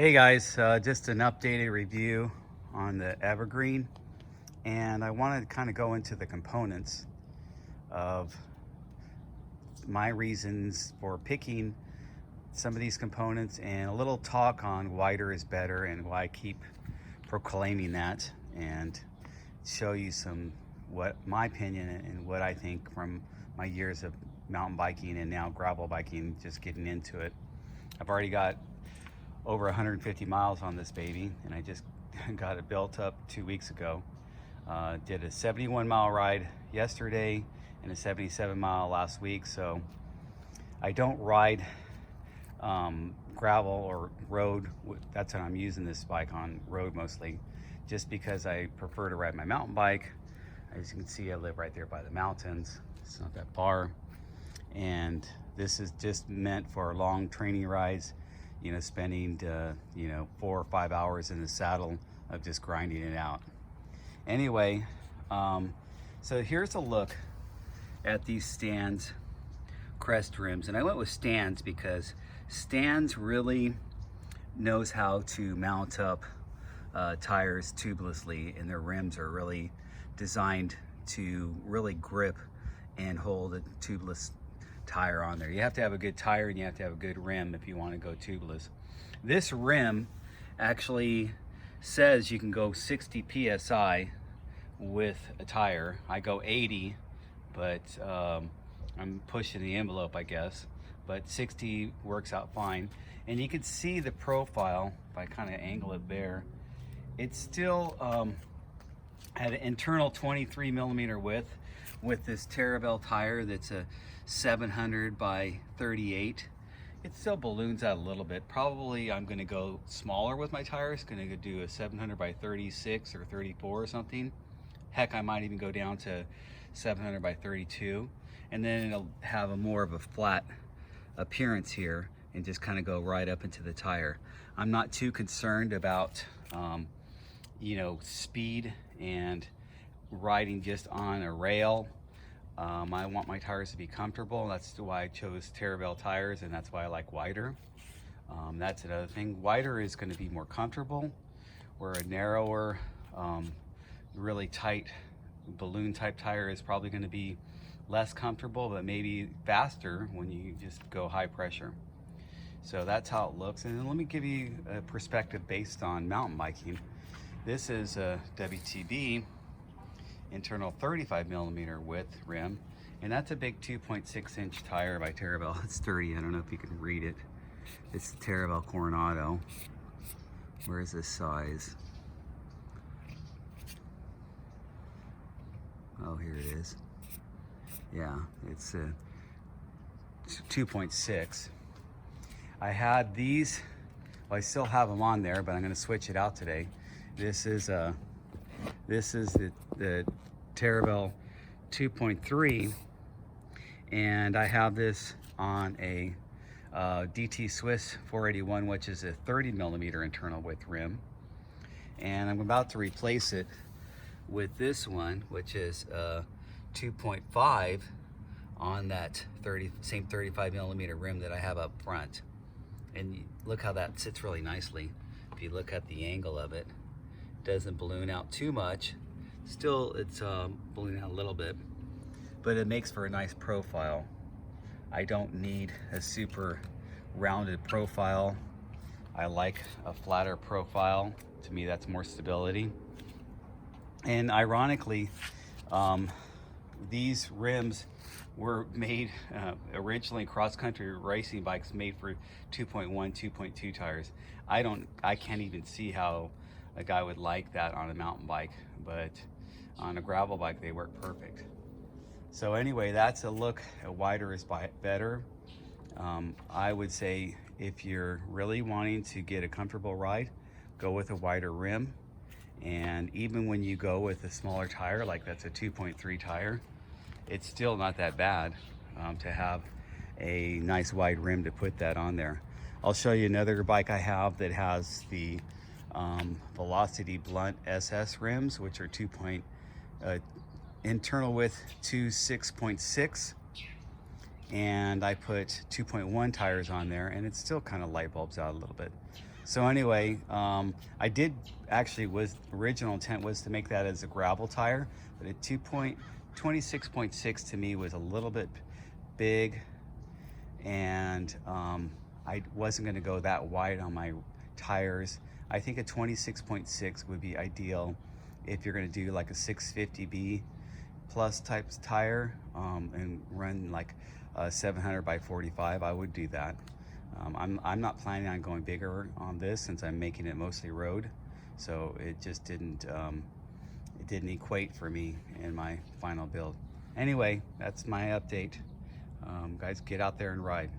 Hey guys, just an updated review on the Evergreen, and I wanted to kind of go into the components of my reasons for picking some of these components and a little talk on wider is better and why I keep proclaiming that, and show you some what my opinion and what I think from my years of mountain biking and now gravel biking, just getting into it. I've already got over 150 miles on this baby, and I just got it built up 2 weeks ago. Did a 71-mile ride yesterday and a 77-mile last week. So I don't ride gravel or road. That's what I'm using this bike on, road mostly, just because I prefer to ride my mountain bike. As you can see, I live right there by the mountains. It's not that far, and this is just meant for long training rides, you know, spending 4 or 5 hours in the saddle of just grinding it out. Anyway, so here's a look at these Stan's crest rims, and I went with Stan's because Stan's really knows how to mount up tires tubelessly, and their rims are really designed to really grip and hold a tubeless tire on there. You have to have a good tire and you have to have a good rim if you want to go tubeless. This rim actually says you can go 60 psi with a tire. I go 80, but I'm pushing the envelope, I guess, but 60 works out fine. And you can see the profile if I kind of angle it there. It's still had an internal 23 millimeter width with this Terravel tire that's a 700 by 38. It still balloons out a little bit. Probably I'm gonna go smaller with my tires, gonna do a 700 by 36 or 34 or something. Heck, I might even go down to 700 by 32, and then it'll have a more of a flat appearance here and just kind of go right up into the tire. I'm not too concerned about speed and riding just on a rail. I want my tires to be comfortable. That's why I chose Terravel tires, and that's why I like wider. That's another thing. Wider is going to be more comfortable, where a narrower, really tight balloon type tire is probably going to be less comfortable, but maybe faster when you just go high pressure. So that's how it looks. And then let me give you a perspective based on mountain biking. This is a WTB internal 35 millimeter width rim, and that's a big 2.6 inch tire by Terravel. It's sturdy. I don't know if you can read it. It's the Terravel Coronado. Where is this size? Oh, here it is. Yeah, it's a 2.6. I had these, well, I still have them on there, but I'm going to switch it out today. This is the Terravel 2.3, and I have this on a DT Swiss 481, which is a 30 millimeter internal width rim, and I'm about to replace it with this one, which is 2.5 on that same 35 millimeter rim that I have up front. And look how that sits really nicely. If you look at the angle of it, it doesn't balloon out too much. Still, it's ballooning out a little bit, but it makes for a nice profile. I don't need a super rounded profile. I like a flatter profile. To me, that's more stability. And ironically, these rims were made originally, cross-country racing bikes made for 2.1, 2.2 tires. I can't even see how a guy would like that on a mountain bike, but on a gravel bike they work perfect. So anyway, that's a look at wider is better. I would say if you're really wanting to get a comfortable ride, go with a wider rim. And even when you go with a smaller tire, like that's a 2.3 tire, it's still not that bad to have a nice wide rim to put that on there. I'll show you another bike I have that has the Velocity Blunt SS rims, which are internal width to 6.6, and I put 2.1 tires on there, and it still kind of light bulbs out a little bit. So anyway, I did actually, was original intent was to make that as a gravel tire, but at 26.6 to me was a little bit big, and I wasn't going to go that wide on my tires. I think a 26.6 would be ideal if you're going to do like a 650B plus type tire, and run like a 700 by 45. I would do that. I'm not planning on going bigger on this since I'm making it mostly road, so it just didn't equate for me in my final build. Anyway, that's my update. Guys, get out there and ride.